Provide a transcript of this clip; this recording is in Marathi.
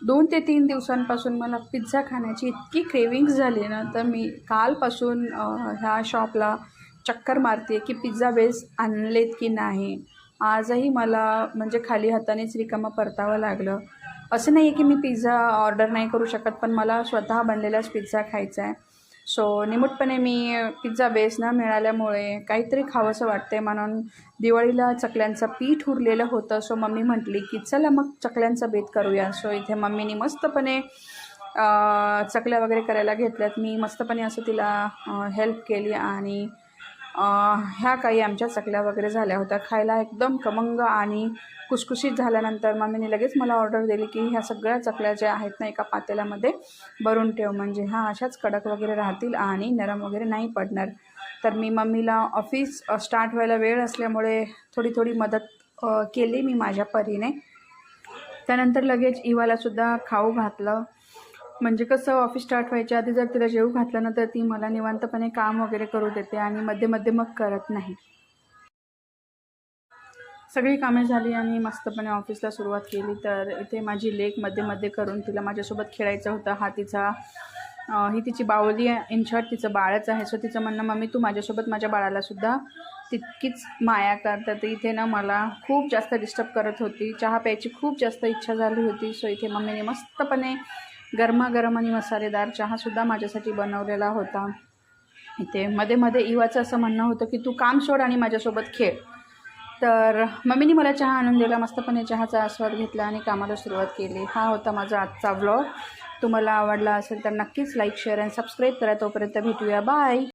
2 ते 3 दिवसांपासून मला पिझ्झा खाण्याची इतकी क्रेविंग्स झाली ना, तर मी कालपासून ह्या शॉपला चक्कर मारते की पिझ्झा बेस आणलेत की नाही. आजही मला म्हणजे खाली हातानेच रिकामं परतावं लागलं. असं नाही आहे की मी पिझ्झा ऑर्डर नाही करू शकत, पण मला स्वतः बनलेलाच पिझ्झा खायचा आहे. सो निमूटपणे मी पिझ्झा बेस न मिळाल्यामुळे काहीतरी खावंसं वाटते म्हणून दिवाळीला चकल्यांचं पीठ उरलेलं होतं. सो मम्मी म्हटली की चला मग चकल्यांचा बेत करूया. सो इथे मम्मीनी मस्तपणे चकल्या वगैरे करायला घेतल्यात. मी मस्तपणे असं तिला हेल्प केली आणि ह्या काही आमच्या चकल्या वगैरे झाल्या होत्या. खायला एकदम खमंग आणि खुसखुशीत झाल्यानंतर मम्मीने लगेच मला ऑर्डर दिली की ह्या सगळ्या चकल्या ज्या आहेत ना एका पातेल्यामध्ये भरून ठेव, म्हणजे ह्या अशाच कडक वगैरे राहतील आणि नरम वगैरे नाही पडणार. तर मी मम्मीला ऑफिस स्टार्ट व्हायला वेळ असल्यामुळे थोडी थोडी मदत केली मी माझ्या परीने. त्यानंतर लगेच इवालासुद्धा खाऊ घातलं. म्हणजे कसं ऑफिस स्टार्ट व्हायच्या आधी जर तिला जेवू घातलं ना तर ती मला निवांतपणे काम वगैरे करू देते आणि मध्ये मध्ये मग करत नाही. सगळी कामे झाली आणि मस्तपणे ऑफिसला सुरुवात केली. तर इथे माझी लेक मध्ये मध्ये करून तिला माझ्यासोबत खेळायचं होतं. हा तिचा ही तिची बावली आहे, इन शॉर्ट तिचं बाळच आहे. सो तिचं म्हणणं मम्मी तू माझ्यासोबत माझ्या बाळालासुद्धा तितकीच माया कर. तर इथे ना मला खूप जास्त डिस्टर्ब करत होती. चहा प्यायची खूप जास्त इच्छा झाली होती. सो इथे मम्मीने मस्तपणे गरमागरम आणि मसालेदार चहासुद्धा माझ्यासाठी बनवलेला होता. इथे मध्ये मध्ये इवाचं असं म्हणणं होतं की तू काम सोड आणि माझ्यासोबत खेळ. तर मम्मीने मला चहा आणून दिला. मस्तपणे चहाचा आस्वाद घेतला आणि कामाला सुरुवात केली. हा होता माझा आजचा व्लॉग. तुम्हाला आवडला असेल तर नक्कीच लाईक शेअर आणि सबस्क्राईब करा. तोपर्यंत भेटूया. बाय.